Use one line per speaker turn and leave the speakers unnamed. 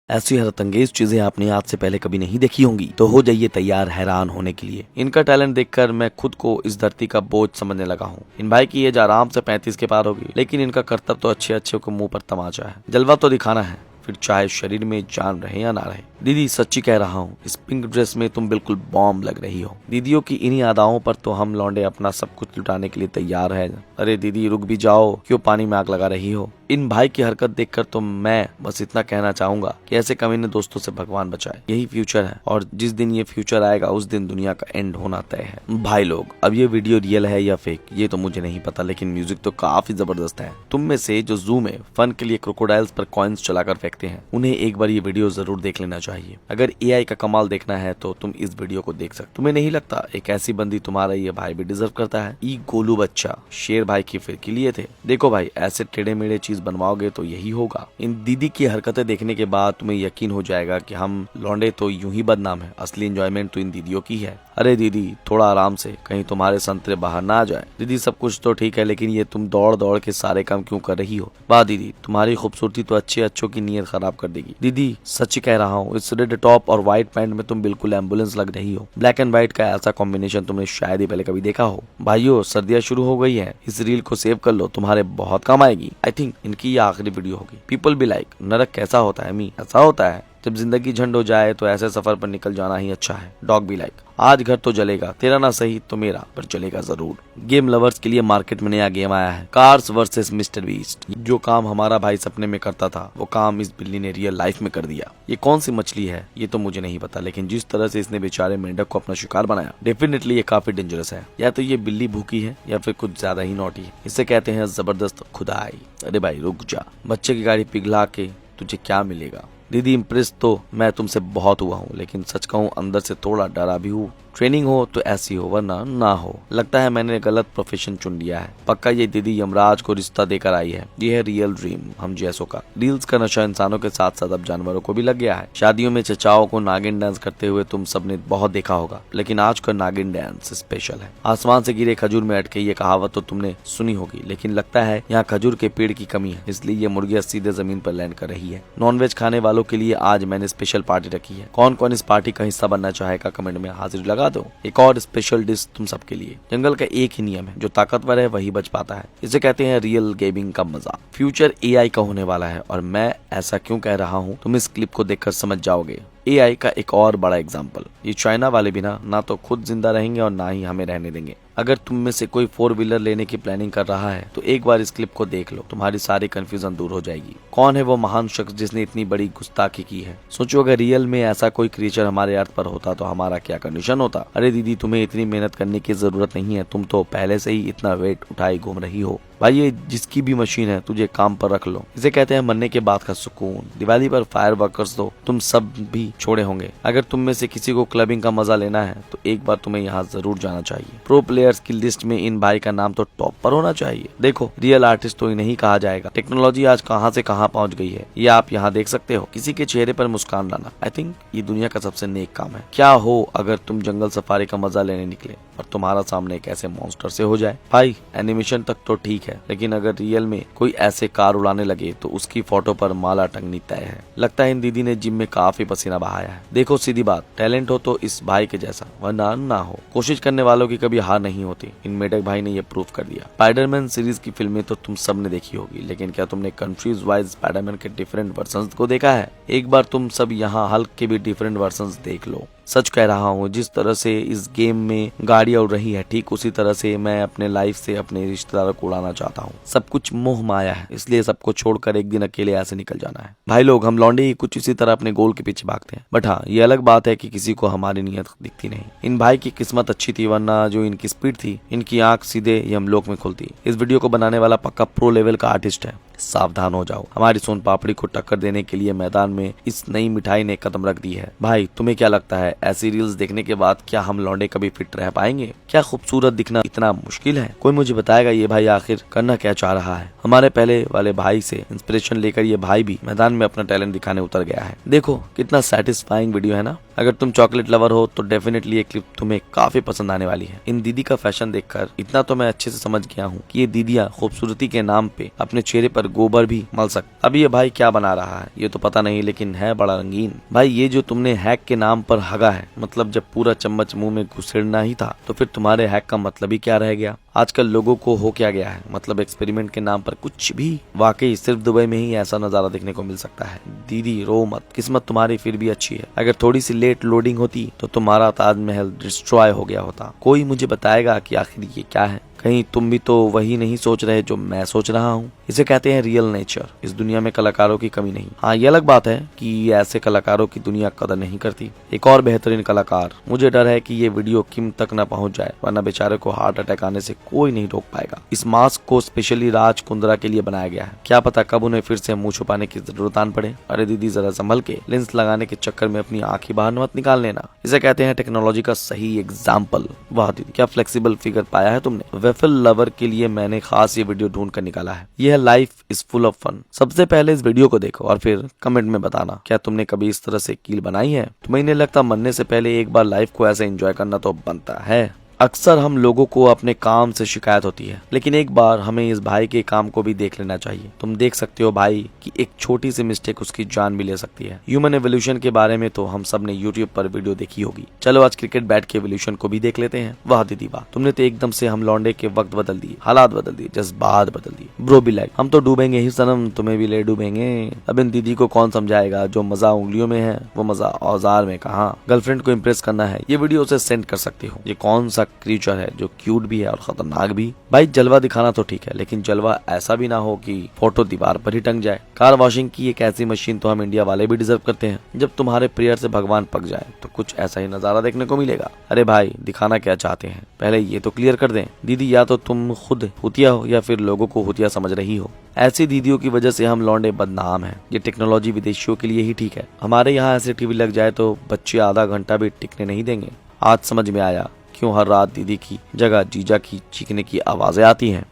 ऐसी हैरतअंगेज चीजें आपने आज से पहले कभी नहीं देखी होंगी, तो हो जाइए तैयार हैरान होने के लिए। इनका टैलेंट देखकर मैं खुद को इस धरती का बोझ समझने लगा हूँ। इन भाई की एज आराम से 35 के पार होगी, लेकिन इनका कर्तव्य तो अच्छे अच्छे के मुंह पर तमाचा है। जलवा तो दिखाना है, फिर चाहे शरीर में जान रहे या ना रहे। दीदी सच्ची कह रहा हूँ, इस पिंक ड्रेस में तुम बिल्कुल बॉम्ब लग रही हो। दीदियों की इन्हीं अदाओं पर तो हम लौंडे अपना सब कुछ लुटाने के लिए तैयार है। अरे दीदी रुक भी जाओ, क्यों पानी में आग लगा रही हो। इन भाई की हरकत देखकर तो मैं बस इतना कहना चाहूंगा कि ऐसे कमीने दोस्तों से भगवान बचाए। यही फ्यूचर है, और जिस दिन ये फ्यूचर आएगा उस दिन दुनिया का एंड होना तय है। भाई लोग, अब ये वीडियो रियल है या फेक ये तो मुझे नहीं पता, लेकिन म्यूजिक तो काफी जबरदस्त है। तुम में से जो जू में फन के लिए क्रोकोडाइल्स पर कॉइन्स चलाकर फेंकते हैं, उन्हें एक बार ये वीडियो जरूर देख लेना चाहिए। अगर एआई का कमाल देखना है तो तुम इस वीडियो को देख सकते। तुम्हें नहीं लगता एक ऐसी बंदी तुम्हारा ये भाई भी डिजर्व करता है? ई गोलू बच्चा शेर भाई की फिरकी लिए थे। देखो भाई, ऐसे टेढ़े मेढ़े चीज बनवाओगे तो यही होगा। इन दीदी की हरकतें देखने के बाद तुम्हें यकीन हो जाएगा कि हम लौंडे तो यूं ही बदनाम है, असली एंजॉयमेंट तो इन दीदियों की है। अरे दीदी थोड़ा आराम से, कहीं तुम्हारे संतरे बाहर ना आ जाए। दीदी सब कुछ तो ठीक है, लेकिन ये तुम दौड़ दौड़ के सारे काम क्यों कर रही हो? वाह दीदी, तुम्हारी खूबसूरती तो अच्छे अच्छों की नीयत खराब कर देगी। दीदी सच कह रहा हूँ, इस रेड टॉप और व्हाइट पैंट में तुम बिल्कुल एम्बुलेंस लग रही हो। ब्लैक एंड व्हाइट का ऐसा कॉम्बिनेशन तुमने शायद ही पहले कभी देखा हो। भाइयों सर्दियाँ शुरू हो गई है, इस रील को सेव कर लो, तुम्हारे बहुत काम आएगी। आई थिंक इनकी ये आखिरी वीडियो होगी। पीपल बी लाइक, नरक कैसा होता है मी? ऐसा होता है जब जिंदगी झंड हो जाए तो ऐसे सफर पर निकल जाना ही अच्छा है। डॉग बी लाइक, आज घर तो जलेगा, तेरा ना सही तो मेरा, पर चलेगा जरूर। गेम लवर्स के लिए मार्केट में नया गेम आया है, कार्स वर्सेस मिस्टर बीस्ट। जो काम हमारा भाई सपने में करता था, वो काम इस बिल्ली ने रियल लाइफ में कर दिया। ये कौन सी मछली है ये तो मुझे नहीं पता, लेकिन जिस तरह से इसने बेचारे मेंढक को अपना शिकार बनाया, डेफिनेटली ये काफी डेंजरस है। या तो ये बिल्ली भूखी है या फिर कुछ ज्यादा ही नॉटी है। इसे कहते हैं जबरदस्त खुदाई। अरे भाई रुक जा, बच्चे की गाड़ी पिघला के तुझे क्या मिलेगा? दीदी इम्प्रेस तो मैं तुमसे बहुत हुआ हूँ, लेकिन सच कहूँ अंदर से थोड़ा डरा भी हूँ। ट्रेनिंग हो तो ऐसी हो, वरना ना हो। लगता है मैंने गलत प्रोफेशन चुन लिया है। पक्का ये दीदी यमराज को रिश्ता देकर आई है। ये है रियल ड्रीम हम जैसों का। रील्स का नशा इंसानों के साथ साथ अब जानवरों को भी लग गया है। शादियों में चचाओं को नागिन डांस करते हुए तुम सबने बहुत देखा होगा, लेकिन आज का नागिन डांस स्पेशल है। आसमान से गिरे खजूर में अटके, ये कहावत तो तुमने सुनी होगी, लेकिन लगता है यहाँ खजूर के पेड़ की कमी है, इसलिए ये मुर्गियां सीधे जमीन पर लैंड कर रही है। नॉनवेज खाने वालों के लिए आज मैंने स्पेशल पार्टी रखी है। कौन कौन इस पार्टी का हिस्सा बनना चाहेगा कमेंट में हाजिर लगा दो। एक और स्पेशल डिश तुम सबके लिए। जंगल का एक ही नियम है, जो ताकतवर है वही बच पाता है। इसे कहते हैं रियल गेमिंग का मजा। फ्यूचर एआई का होने वाला है, और मैं ऐसा क्यों कह रहा हूँ तुम इस क्लिप को देखकर समझ जाओगे। एआई का एक और बड़ा एग्जाम्पल, ये चाइना वाले भी ना तो खुद जिंदा रहेंगे और ना ही हमें रहने देंगे। अगर तुम में से कोई 4 व्हीलर लेने की प्लानिंग कर रहा है तो एक बार इस क्लिप को देख लो, तुम्हारी सारी कंफ्यूजन दूर हो जाएगी। कौन है वो महान शख्स जिसने इतनी बड़ी गुस्ताखी की है? सोचो अगर रियल में ऐसा कोई क्रिएचर हमारे अर्थ पर होता तो हमारा क्या कंडीशन होता। अरे दीदी तुम्हें इतनी मेहनत करने की जरूरत नहीं है, तुम तो पहले से ही इतना वेट उठाई घूम रही हो। भाई ये जिसकी भी मशीन है तुझे काम पर रख लो। इसे कहते हैं मरने के बाद का सुकून। दिवाली पर फायर वर्कर्स तो तुम सब भी छोड़े होंगे। अगर तुम में से किसी को क्लबिंग का मजा लेना है तो एक बार तुम्हें यहाँ जरूर जाना चाहिए। प्रो प्लेयर्स की लिस्ट में इन भाई का नाम तो टॉप पर होना चाहिए। देखो रियल आर्टिस्ट तो नहीं कहा जाएगा। टेक्नोलॉजी आज कहाँ से कहाँ पहुँच गई है, ये आप यहाँ देख सकते हो। किसी के चेहरे पर मुस्कान लाना, आई थिंक ये दुनिया का सबसे नेक काम है। क्या हो अगर तुम जंगल सफारी का मजा लेने निकले और तुम्हारा सामने एक ऐसे मॉन्स्टर से हो जाए। भाई एनिमेशन तक तो ठीक है, लेकिन अगर रियल में कोई ऐसे कार उड़ाने लगे तो उसकी फोटो पर माला टंगनी तय है। लगता है इन दीदी ने जिम में काफी पसीना बहाया है। देखो सीधी बात, टैलेंट हो तो इस भाई के जैसा, वरना ना हो। कोशिश करने वालों की कभी हार नहीं होती। इन मेढक भाई ने ये प्रूव कर दिया। स्पाइडरमैन सीरीज की फिल्में तो तुम सब ने देखी होगी, लेकिन क्या तुमने कंट्रीज वाइज स्पाइडरमैन के डिफरेंट वर्जन को देखा है? एक बार तुम सब यहाँ हल्क के भी डिफरेंट वर्जन देख लो। सच कह रहा हूँ, जिस तरह से इस गेम में गाड़ी उड़ रही है, ठीक उसी तरह से मैं अपने लाइफ से अपने रिश्तेदारों को उड़ाना चाहता हूँ। सब कुछ मोह माया है, इसलिए सबको छोड़कर एक दिन अकेले ऐसे निकल जाना है। भाई लोग, हम लौंडे ही कुछ इसी तरह अपने गोल के पीछे भागते हैं, बट हाँ ये अलग बात है कि किसी को हमारी नीयत दिखती नहीं। इन भाई की किस्मत अच्छी थी, वरना जो इनकी स्पीड थी, इनकी आंख सीधे यमलोक में खुलती। इस वीडियो को बनाने वाला पक्का प्रो लेवल का आर्टिस्ट है। सावधान हो जाओ, हमारी सोन पापड़ी को टक्कर देने के लिए मैदान में इस नई मिठाई ने कदम रख दी है। भाई तुम्हें क्या लगता है, ऐसी रील्स देखने के बाद क्या हम लौंडे कभी फिट रह पाएंगे? क्या खूबसूरत दिखना इतना मुश्किल है? कोई मुझे बताएगा ये भाई आखिर करना क्या चाह रहा है? हमारे पहले वाले भाई से इंस्पिरेशन लेकर ये भाई भी मैदान में अपना टैलेंट दिखाने उतर गया है। देखो कितना सेटिस्फाइंग वीडियो है ना। अगर तुम चॉकलेट लवर हो तो डेफिनेटली ये क्लिप तुम्हें काफी पसंद आने वाली है। इन दीदी का फैशन देखकर इतना तो मैं अच्छे से समझ गया हूँ कि ये दीदियाँ खूबसूरती के नाम पे अपने चेहरे पर गोबर भी मल सकते। अब ये भाई क्या बना रहा है ये तो पता नहीं, लेकिन है बड़ा रंगीन। भाई ये जो तुमने हैक के नाम पर हगा है, मतलब जब पूरा चम्मच मुंह में घुसेड़ना ही था तो फिर तुम्हारे हैक का मतलब ही क्या रह गया। आजकल लोगों को हो क्या गया है, मतलब एक्सपेरिमेंट के नाम पर कुछ भी। वाकई सिर्फ दुबई में ही ऐसा नजारा देखने को मिल सकता है। दीदी रो मत, किस्मत तुम्हारी फिर भी अच्छी है। अगर थोड़ी सी लेट लोडिंग होती तो तुम्हारा ताजमहल डिस्ट्रॉय हो गया होता। कोई मुझे बताएगा कि आखिर ये क्या है? कहीं तुम भी तो वही नहीं सोच रहे जो मैं सोच रहा हूँ। इसे कहते हैं रियल नेचर। इस दुनिया में कलाकारों की कमी नहीं। हाँ, ये अलग बात है कि ऐसे कलाकारों की दुनिया कदर नहीं करती। एक और बेहतरीन कलाकार, मुझे डर है कि ये वीडियो किम तक न पहुंच जाए, वरना बेचारे को हार्ट अटैक आने से कोई नहीं रोक पाएगा। इस मास्क को स्पेशली राज कुंद्रा के लिए बनाया गया है। क्या पता कब उन्हें फिर से मुंह छुपाने की जरूरत आन पड़े। अरे दीदी जरा संभल के, लेंस लगाने के चक्कर में अपनी आंखें बाहर मत निकाल लेना। इसे कहते हैं टेक्नोलॉजी का सही एग्जाम्पल। वाह दीदी, क्या फ्लेक्सिबल फिगर पाया है तुमने। वेफल लवर के लिए मैंने खास ये वीडियो ढूंढ कर निकाला है। यह life is full of fun. सबसे पहले इस वीडियो को देखो और फिर कमेंट में बताना क्या तुमने कभी इस तरह से कील बनाई है। तुम्हें नहीं लगता मरने से पहले एक बार लाइफ को ऐसे एंजॉय करना तो बनता है। अक्सर हम लोगों को अपने काम से शिकायत होती है, लेकिन एक बार हमें इस भाई के काम को भी देख लेना चाहिए। तुम देख सकते हो भाई कि एक छोटी सी मिस्टेक उसकी जान भी ले सकती है। ह्यूमन एवोल्यूशन के बारे में तो हम सब ने यूट्यूब पर वीडियो देखी होगी। चलो आज क्रिकेट बैट के एवोल्यूशन को भी देख लेते हैं। वाह दीदी वाह, तुमने तो एकदम से हम लौंडे के वक्त बदल दिए, हालात बदल दिए, जज्बात बदल दिए। ब्रो बी लाइक, हम तो डूबेंगे ही सनम, तुम्हें भी ले डूबेंगे। अब इन दीदी को कौन समझाएगा, जो मजा उंगलियों में है वो मजा औजार में कहाँ। गर्लफ्रेंड को इम्प्रेस करना है, ये वीडियो उसे सेंड कर सकती हो। ये कौन सा क्रीचर है जो क्यूट भी है और खतरनाक भी। भाई जलवा दिखाना तो ठीक है, लेकिन जलवा ऐसा भी ना हो कि फोटो दीवार पर ही टंग जाए। कार वॉशिंग की एक ऐसी मशीन तो हम इंडिया वाले भी डिजर्व करते हैं। जब तुम्हारे प्रेयर से भगवान पक जाए तो कुछ ऐसा ही नजारा देखने को मिलेगा। अरे भाई दिखाना क्या चाहते हैं पहले ये तो क्लियर कर दें। दीदी या तो तुम खुद हुतिया हो या फिर लोगों को हुतिया समझ रही हो। ऐसी दीदियों की वजह से हम लौंडे बदनाम हैं। ये टेक्नोलॉजी विदेशियों के लिए ही ठीक है, हमारे यहाँ ऐसे टीवी लग जाए तो बच्चे आधा घंटा भी टिकने नहीं देंगे। आज समझ में आया क्यों हर रात दीदी की जगह जीजा की चीखने की आवाजें आती हैं।